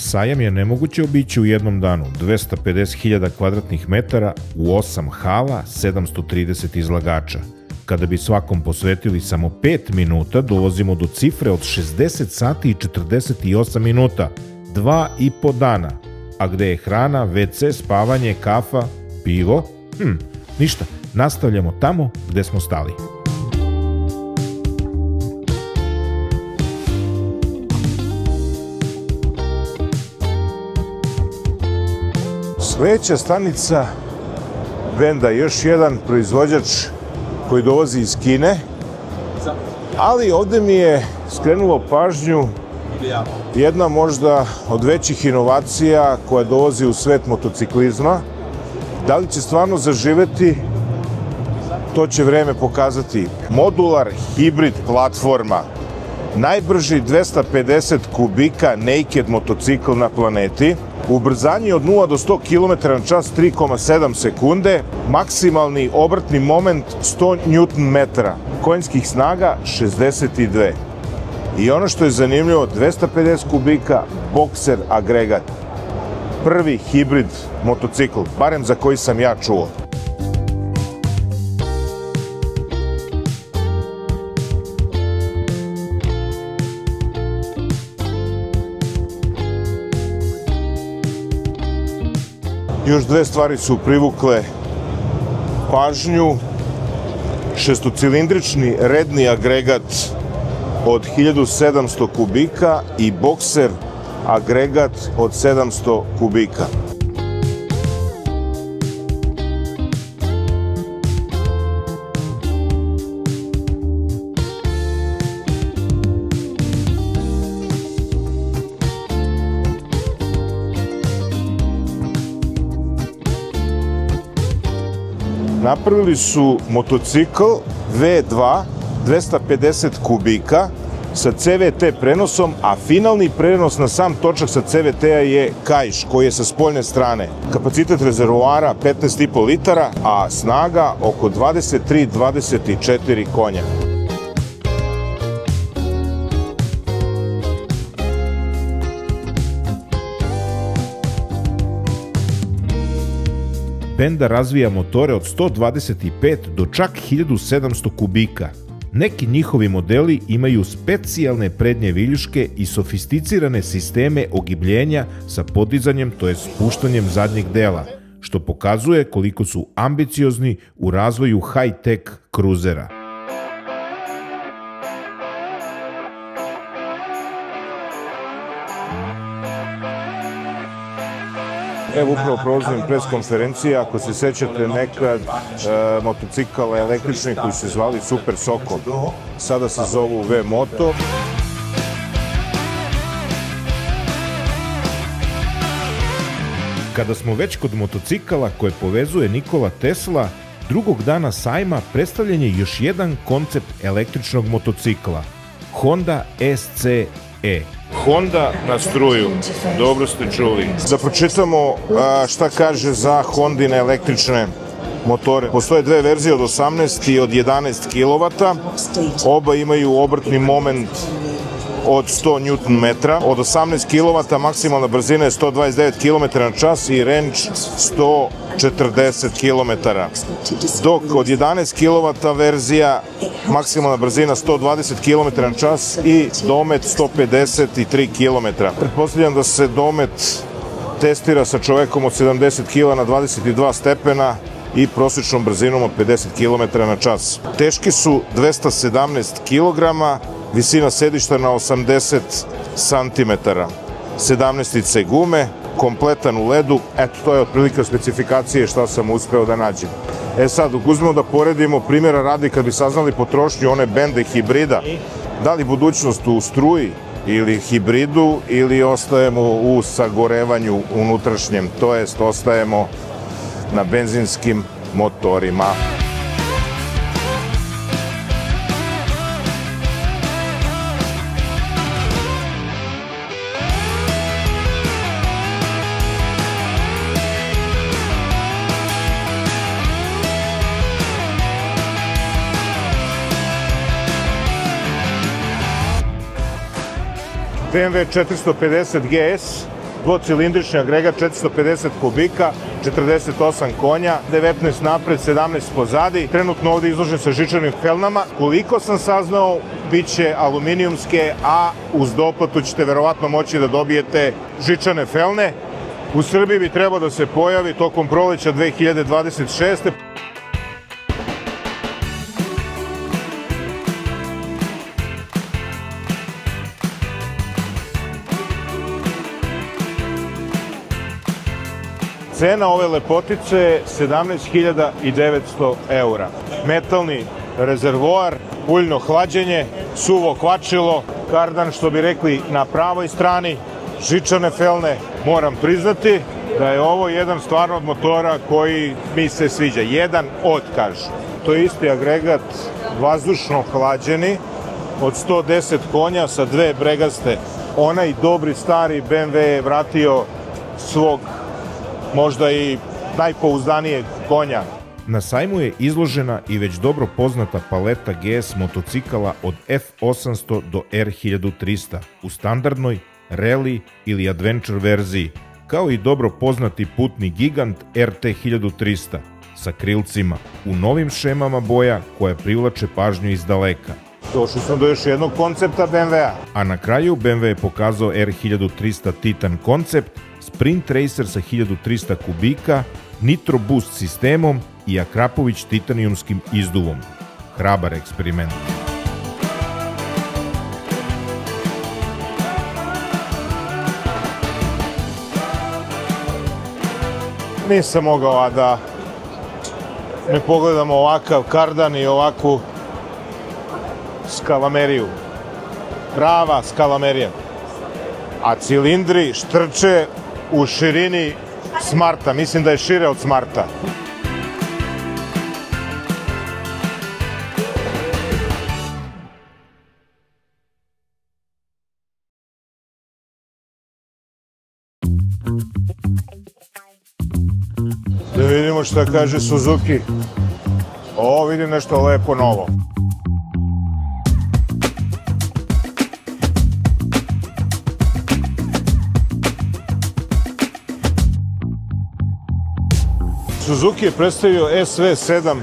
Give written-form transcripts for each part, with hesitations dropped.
Sajam je nemoguće obići u jednom danu, 250.000 kvadratnih metara u 8 hala, 730 izlagača. Kada bi svakom posvetili samo 5 minuta, dolazimo do cifre od 60 sati i 48 minuta, 2,5 dana. A gde je hrana, WC, spavanje, kafa, pivo? Ništa, nastavljamo tamo gde smo stali. Sledeća stanica benda, još jedan proizvođač koji dolazi iz Kine, ali ovde mi je skrenulo pažnju jedna možda od većih inovacija koja dolazi u svet motociklizma. Da li će stvarno zaživeti, to će vreme pokazati. Modular hibrid platforma, najbrži 250 kubika naked motocikl na planeti, ubrzanje od 0 do 100 km na čas 3,7 sekunde, maksimalni obrtni moment 100 Nm, konjskih snaga 62. I ono što je zanimljivo, 250 kubika bokser agregat. Prvi hibrid motocikl, barem za koji sam ja čuo. Još dve stvari su privukle pažnju. Šestocilindrični redni agregat od 1700 kubika i bokser agregat od 700 kubika. Napravili su motocikl V2 250 kubika sa CVT prenosom, a finalni prenos na sam točak sa CVT-a je kaiš koji je sa spoljne strane. Kapacitet rezervoara 15,5 litara, a snaga oko 23-24 konja. Benda razvija motore od 125 do čak 1700 kubika. Neki njihovi modeli imaju specijalne prednje viljuške i sofisticirane sisteme ogibljenja sa podizanjem, to je spuštanjem zadnjeg dela, što pokazuje koliko su ambiciozni u razvoju high-tech kruzera. Evo upravo prolazim pres konferencije, ako se sećate nekad motocikala električnih koji se zvali Super Sokol, sada se zovu V-Moto. Kada smo već kod motocikala koje povezuje Nikola Tesla, drugog dana sajma predstavljen je još jedan koncept električnog motocikla, Honda SC-E. Honda na struju, dobro ste čuli. Da pročitamo šta kaže za Hondine električne motore. Postoje dve verzije od 18 i od 11 kW. Oba imaju obrtni moment od 100 Nm. Od 18 kW maksimalna brzina je 129 km na čas i range 140 km. Dok od 11 kW verzija maksimalna brzina 120 km na čas i domet 153 km. Pretpostavljam da se domet testira sa čovekom od 70 kg na 22 stepena i prosječnom brzinom od 50 km na čas. Teški su 217 kg, visina sedišta na 80 cm, 17 gume, kompletan u ledu. Eto, to je otprilike specifikacije šta sam uspeo da nađem. Sad, uzmemo da poredimo, primjera radi, kad bi saznali potrošnju one bende hibrida, da li budućnost u struji ili hibridu, ili ostajemo u sagorevanju unutrašnjem, to jest ostajemo na benzinskim motorima. BMW 450 GS, dvocilindrični agregat 450 kubika, 48 konja, 19 napred, 17 pozadi. Trenutno ovde izložen sa žičanim felnama. Koliko sam saznao, bit će aluminijumske, a uz doplatu ćete verovatno moći da dobijete žičane felne. U Srbiji bi trebao da se pojavi tokom proleća 2026. Cena ove lepotice je 17.900 eura. Metalni rezervoar, uljno hlađenje, suvo kvačilo, kardan što bi rekli na pravoj strani, žičane felne. Moram priznati da je ovo jedan stvarno od motora koji mi se sviđa. Jedan od, kažu. To je isti agregat vazdušno hlađeni od 110 konja sa dve bregaste. Onaj dobri stari BMW je vratio svog možda i najpouzdanijeg konja. Na sajmu je izložena i već dobro poznata paleta GS motocikala od F800 do R1300 u standardnoj, rally ili adventure verziji, kao i dobro poznati putni gigant RT1300 sa krilcima u novim šemama boja koja privlače pažnju iz daleka. Došli smo do još jednog koncepta BMW-a. A na kraju BMW je pokazao R1300 Titan koncept, Sprint Racer sa 1300 kubika, Nitro Boost sistemom i Akrapović titanijumskim izduvom. Hrabar eksperiment. Nisam mogao, a da ne pogledamo ovakav kardan i ovakvu skalameriju. Prava skalamerija. A cilindri štrče u širini Smarta. Mislim da je šire od Smarta. Da vidimo šta kaže Suzuki. O, vidim nešto lepo novo. Suzuki je predstavio SV7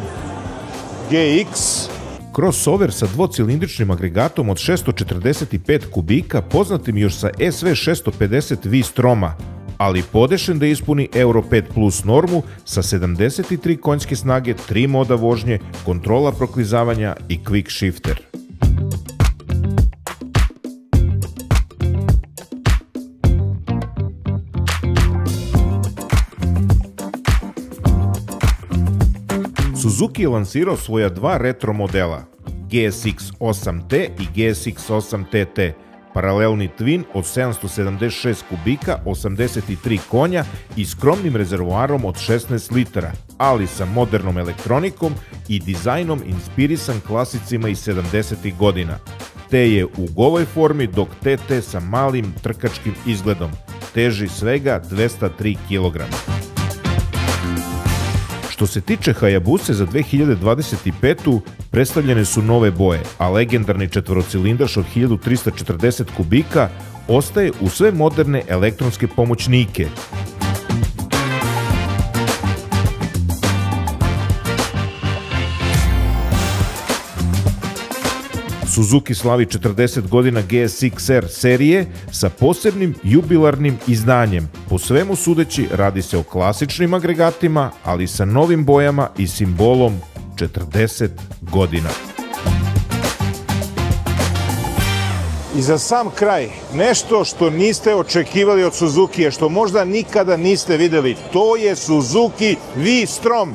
GX. Crossover sa dvocilindričnim agregatom od 645 kubika, poznatim još sa SV650 V-Stroma, ali podešen da ispuni Euro 5 Plus normu sa 73 konjske snage, 3 moda vožnje, kontrola proklizavanja i quick shifter. Suzuki je lansirao svoja dva retro modela, GSX 8T i GSX 8TT, paralelni twin od 776 kubika, 83 konja i skromnim rezervoarom od 16 litara, ali sa modernom elektronikom i dizajnom inspirisan klasicima iz 70. godina. T je u goloj formi, dok TT sa malim trkačkim izgledom teži svega 203 kg. Što se tiče Hayabuse za 2025. predstavljene su nove boje, a legendarni četvorocilindraš od 1340 kubika ostaje u sve moderne elektronske pomoćnike. Suzuki slavi 40 godina GSX-R serije sa posebnim jubilarnim izdanjem. Po svemu sudeći radi se o klasičnim agregatima, ali sa novim bojama i simbolom 40 godina. I za sam kraj, nešto što niste očekivali od Suzuki, što možda nikada niste videli, to je Suzuki V-Strom.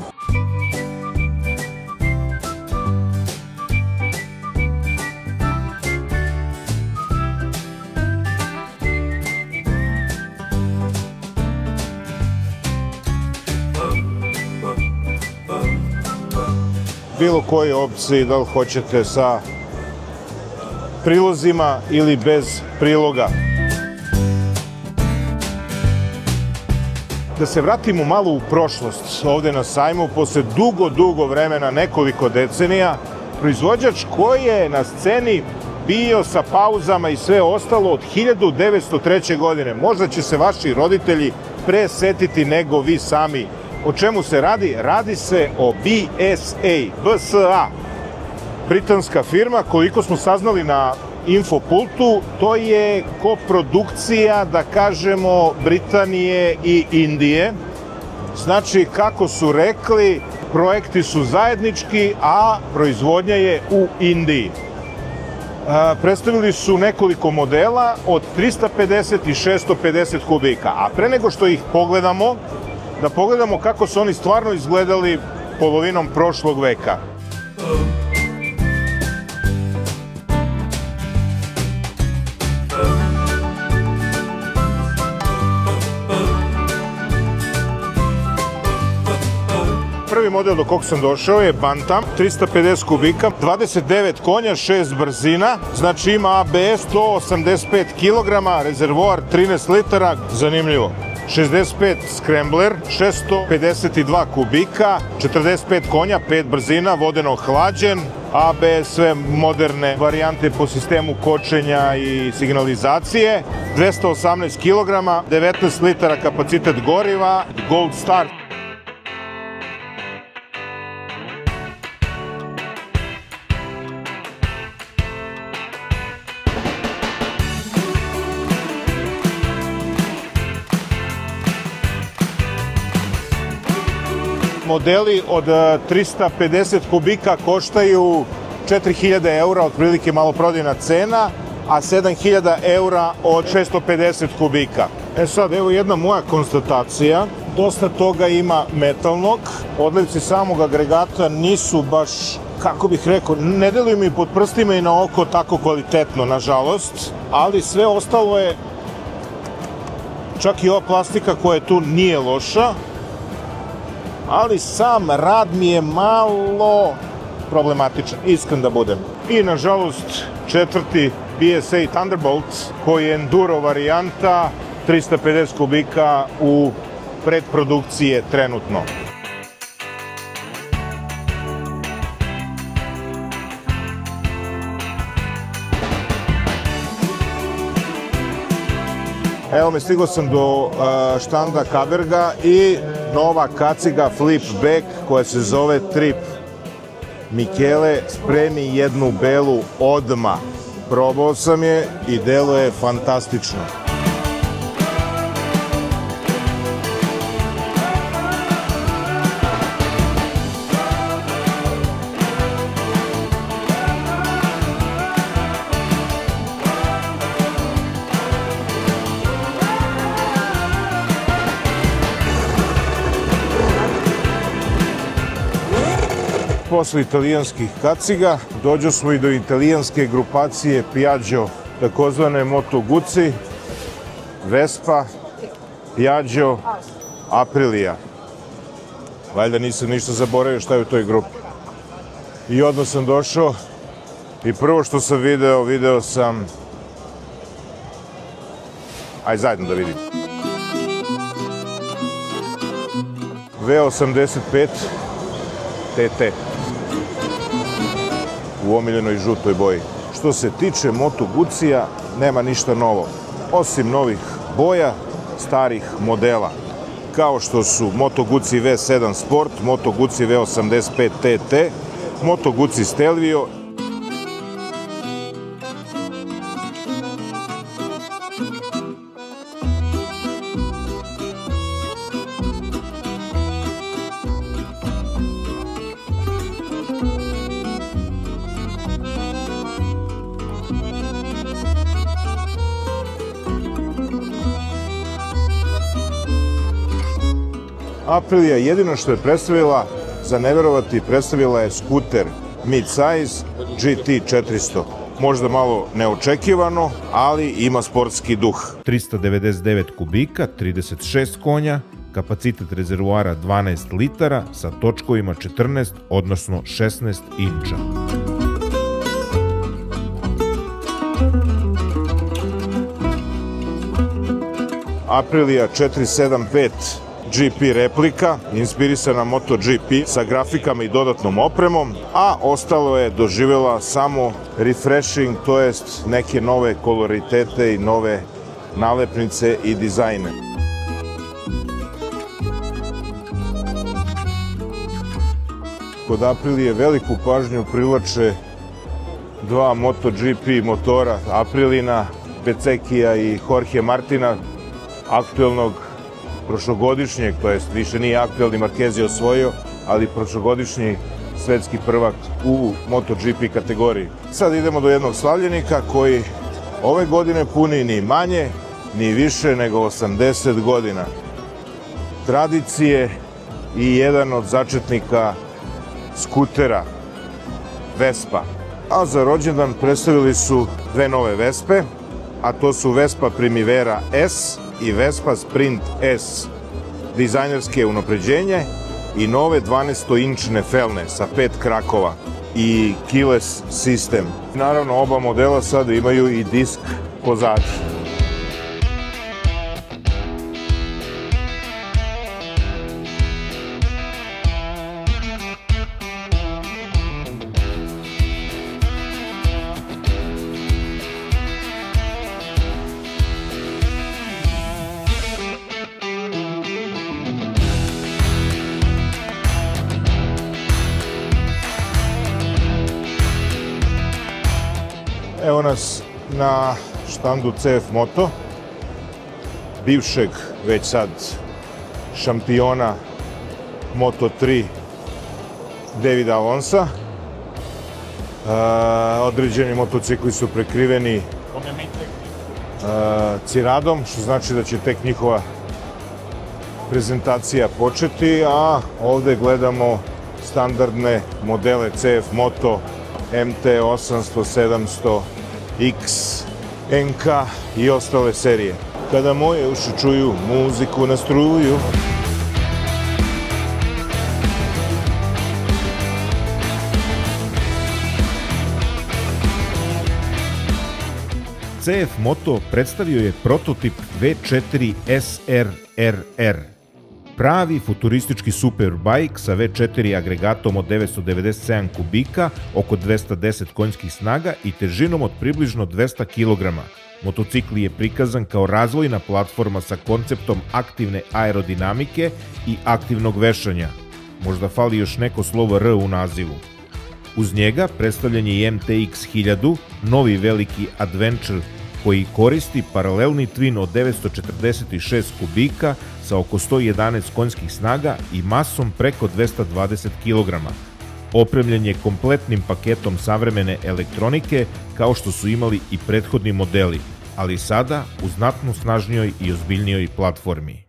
Bilo koje opcije, da li hoćete sa prilozima ili bez priloga. Da se vratimo malo u prošlost ovde na sajmu, posle dugo vremena, nekoliko decenija, proizvođač koji je na sceni bio sa pauzama i sve ostalo od 1903. godine. Možda će se vaši roditelji pre setiti nego vi sami. O čemu se radi? Radi se o BSA, britanska firma, koliko smo saznali na Infopultu, to je koprodukcija, da kažemo, Britanije i Indije. Znači, kako su rekli, projekti su zajednički, a proizvodnja je u Indiji. Predstavili su nekoliko modela od 350 i 650 kubika, a pre nego što ih pogledamo, da pogledamo kako su oni stvarno izgledali polovinom prošlog veka. Prvi model do kog sam došao je Bantam, 350 kubika, 29 konja, 6 brzina, znači ima ABS, 185 kg, rezervoar 13 litara, zanimljivo. 65 Scrambler, 652 kubika, 45 konja, 5 brzina, vodeno hlađen, ABS, sve moderne varijante po sistemu kočenja i signalizacije, 218 kg, 19 litara kapacitet goriva, Gold Star. Modeli od 350 kubika koštaju 4000 eura, otprilike maloprodajna cena, a 7000 eura od 650 kubika. E sad, evo jedna moja konstatacija. Dosta toga ima metalnog. Odlivci samog agregata nisu baš, kako bih rekao, ne deluju mi pod prstima i na oko tako kvalitetno, nažalost, ali sve ostalo je, čak i ova plastika koja tu nije loša, ali sam rad mi je malo problematičan, iskren da budem. I nažalost četvrti BSA Thunderbolt, koji je enduro varijanta, 350 kubika u predprodukcije trenutno. Evo me, stigao sam do štanda Kaberga i nova kaciga Flipback koja se zove Trip. Michele, spremi jednu belu odmah. Probao sam je i deluje fantastično. Posle italijanskih kaciga dođo smo i do italijanske grupacije Piaggio, takozvane Moto Guzzi, Vespa, Piaggio, Aprilia. Valjda nisam ništa zaboravio šta je u toj grupi. I odmah sam došao i prvo što sam video sam... Aj zajedno da vidim. V85 TT. U omiljenoj žutoj boji. Što se tiče Moto Guzzija, nema ništa novo. Osim novih boja, starih modela. Kao što su Moto Guzzi V7 Sport, Moto Guzzi V85 TT, Moto Guzzi Stelvio. Aprilia jedino što je predstavila, za neverovati, predstavila je skuter mid-size GT 400. Možda malo neočekivano, ali ima sportski duh. 399 kubika, 36 konja, kapacitet rezervoara 12 litara sa točkovima 14, odnosno 16 inča. Aprilia 475 GP replika, inspirisana MotoGP sa grafikama i dodatnom opremom, a ostalo je doživjela samo refreshing, to jest neke nove koloritete i nove nalepnice i dizajne. Kod Aprilije veliku pažnju privlače dva MotoGP motora Aprilina, Bezzecchija i Jorge Martina, aktuelnog prošlogodišnjeg, to jest više nije aktuelni, Marquez je osvojio, ali prošlogodišnji svetski prvak u MotoGP kategoriji. Sad idemo do jednog slavljenika koji ove godine puni ni manje, ni više nego 80 godina. Tradicije i jedan od začetnika skutera Vespa. A za rođendan predstavili su dve nove Vespe, a to su Vespa Primavera S i Vespa Sprint S. Dizajnerske unapređenje i nove 12-inčne felne sa 5 krakova i keyless sistem. Naravno, oba modela sada imaju i disk pozadi. Evo nas na štandu CF Moto, bivšeg već sad šampiona Moto3 Davida Alonsa. Određeni motocikli su prekriveni ciradom, što znači da će tek njihova prezentacija početi, a ovde gledamo standardne modele CF Moto MT 800, 700, X, NK i ostale serije. Kada moje uši čuju muziku na struju. CF Moto predstavio je prototip V4 SR-RR. Pravi futuristički superbajk sa V4 agregatom od 997 kubika, oko 210 konjskih snaga i težinom od približno 200 kg. Motocikl je prikazan kao razvojna platforma sa konceptom aktivne aerodinamike i aktivnog vešanja. Možda fali još neko slovo R u nazivu. Uz njega predstavljen je i MTX 1000, novi veliki adventure koji koristi paralelni twin od 946 kubika sa oko 111 konjskih snaga i masom preko 220 kg. Opremljen je kompletnim paketom savremene elektronike kao što su imali i prethodni modeli, ali sada u znatno snažnijoj i ozbiljnijoj platformi.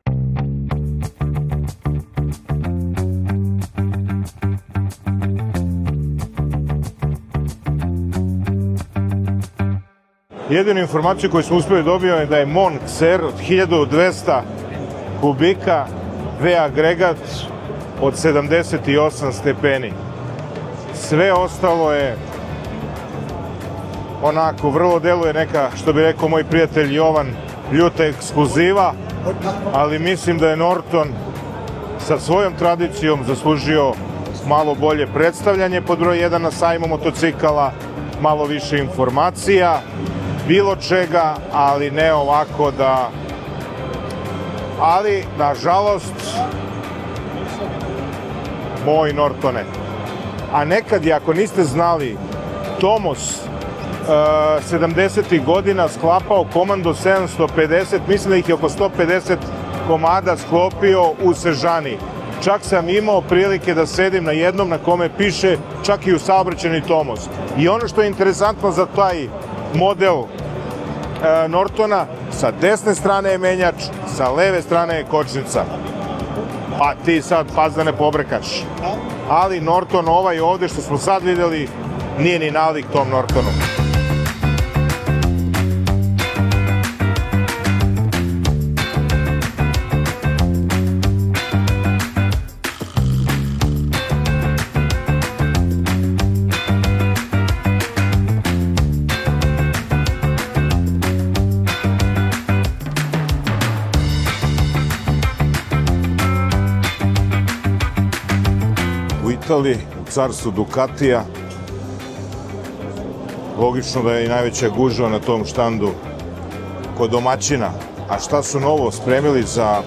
Jedinu informaciju koju smo uspjeli dobio je da je Monk R od 1200 kubika, V agregat od 78 stepeni. Sve ostalo je onako, vrlo deluje neka, što bi rekao moj prijatelj Jovan, ljuta ekskluziva, ali mislim da je Norton sa svojom tradicijom zaslužio malo bolje predstavljanje pod broj 1 na sajmu motocikala, malo više informacija, bilo čega, ali ne ovako da... Ali, nažalost, moj Nortone. A nekad je, ako niste znali, Tomos 70. godina sklapao Komando 750, mislim da ih je oko 150 komada sklopio u Sežani. Čak sam imao prilike da sedim na jednom na kome piše čak i u saobraćajni Tomos. I ono što je interesantno za taj model Nortona, sa desne strane je menjač, sa leve strane je kočnica. Pa ti sad paz da ne pobrekaš. Ali Norton ovaj ovde što smo sad videli nije ni nalik tom Nortonu. ostali u carstvu Ducatija. Logično da je i najveća gužva na tom štandu kod domaćina. A šta su novo spremili za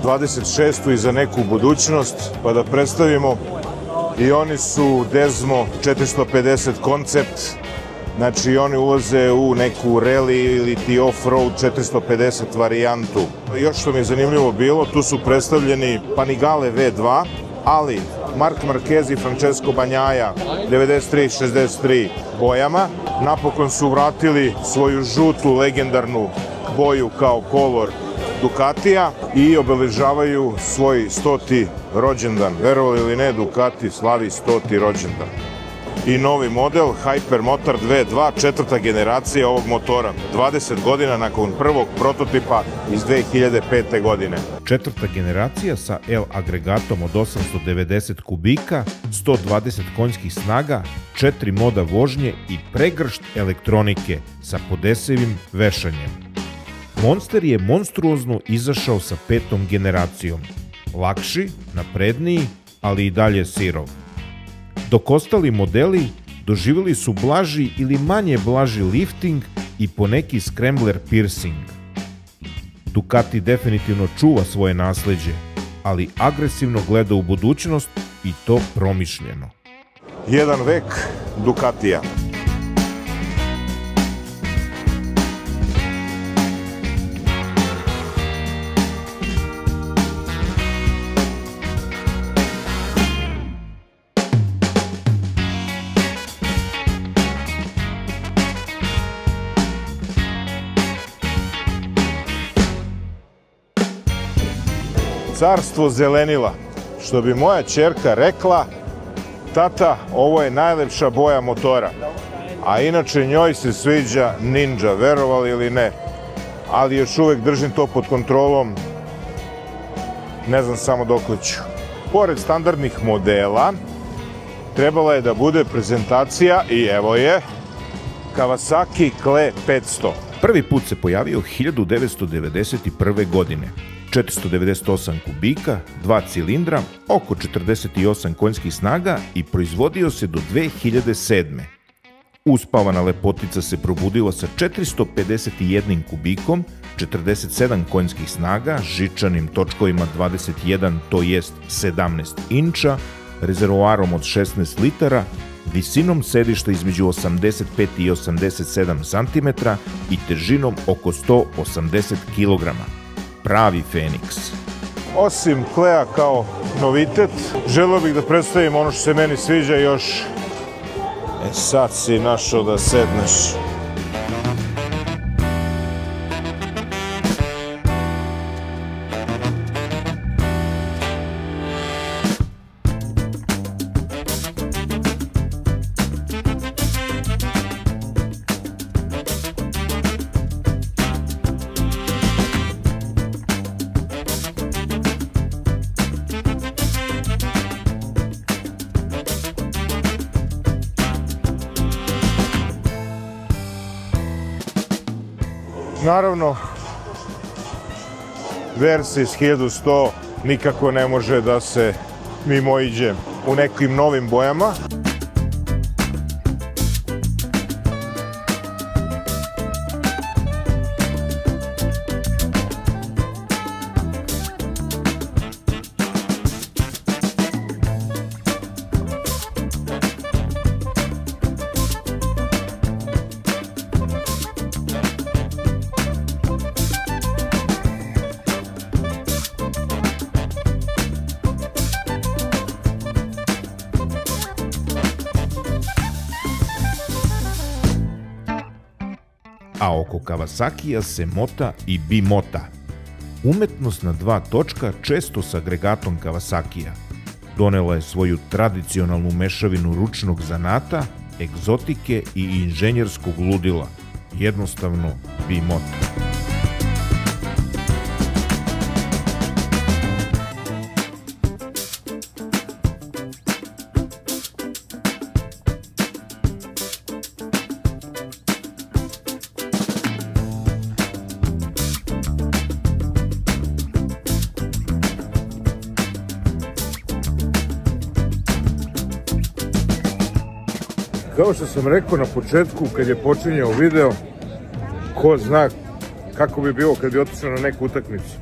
26. i za neku budućnost, pa da predstavimo. I oni su Desmo 450 koncept, znači oni ulaze u neku rally ili ti off-road 450 varijantu. Još što mi je zanimljivo bilo, tu su predstavljeni Panigale V2, ali Marc Marquez i Francesco Bagnaia 93-63 bojama. Napokon su vratili svoju žutu legendarnu boju kao kolor Ducatija i obeležavaju svoj 100. rođendan. Verovali ili ne, Ducati slavi 100. rođendan. I novi model Hypermotard V2, 4. generacija ovog motora. 20 godina nakon prvog prototipa iz 2005. godine. 4. generacija sa L agregatom od 890 kubika, 120 konjskih snaga, 4 moda vožnje i pregršt elektronike sa podesivim vešanjem. Monster je monstruozno izašao sa 5. generacijom. Lakši, napredniji, ali i dalje sirov. Dok ostali modeli doživjeli su blaži ili manje blaži lifting i poneki scrambler piercing. Ducati definitivno čuva svoje nasleđe, ali agresivno gleda u budućnost i to promišljeno. Jedan vek Ducatija. Carstvo zelenila. Što bi moja ćerka rekla, tata, ovo je najlepša boja motora. A inače njoj se sviđa Ninja, verovali ili ne. Ali još uvek držim to pod kontrolom. Ne znam samo dokle ću. Pored standardnih modela, trebala je da bude prezentacija, i evo je, Kawasaki Cle 500. Prvi put se pojavio 1991. godine. 498 kubika, 2 cilindra, oko 48 konjskih snaga i proizvodio se do 2007. Uspavana lepotica se probudila sa 451 kubikom, 47 konjskih snaga, žičanim točkovima 21, to jest 17 inča, rezervoarom od 16 litara, visinom sedišta između 85 i 87 cm i težinom oko 180 kg. Pravi Feniks. Osim Clea kao novitet, želeo bih da predstavim ono što se meni sviđa još. Sad si našao da sedneš. Naravno, Versys 1100 nikako ne može da se mimoiđe u nekim novim bojama. A oko Kawasakija se mota i bimota. Umetnost na 2 točka, često s agregatom Kawasakija. Donela je svoju tradicionalnu mešavinu ručnog zanata, egzotike i inženjerskog ludila. Jednostavno bimota. Kao što sam rekao na početku kad je počinjao video, ko zna kako bi bilo kad bi otišao na neku utakmicu.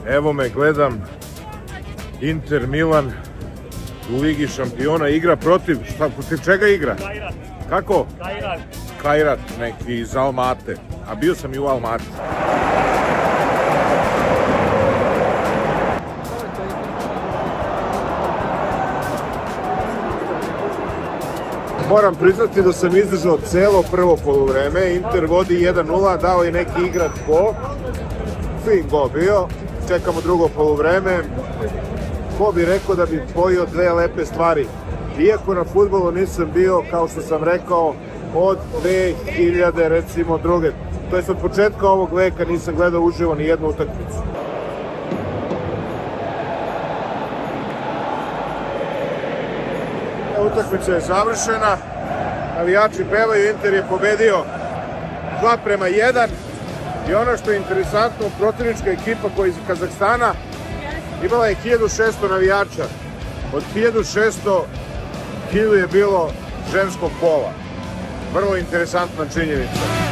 Evo me, gledam Inter Milan u Ligi šampiona, igra protiv čega igra? Kairat. Kako? Kairat. Kairat, neki iz Almate, a bio sam i u Almati. Moram priznati da sam izdržao celo prvo poluvreme, Inter vodi 1-0, dao je neki igrač go, fin go bio, čekamo drugo poluvreme, ko bi rekao da bi spojio dve lepe stvari. Iako na fudbalu nisam bio, kao što sam rekao, od 2000 recimo druge, to je od početka ovog veka nisam gledao uživo ni jednu utakmicu. Utakmica je završena, navijači pevaju, Inter je pobedio 2:1 i ono što je interesantno, protivnička ekipa koja je iz Kazahstana imala je 1600 navijača, od 1600 1000 je bilo ženskog pola, vrlo interesantna činjenica.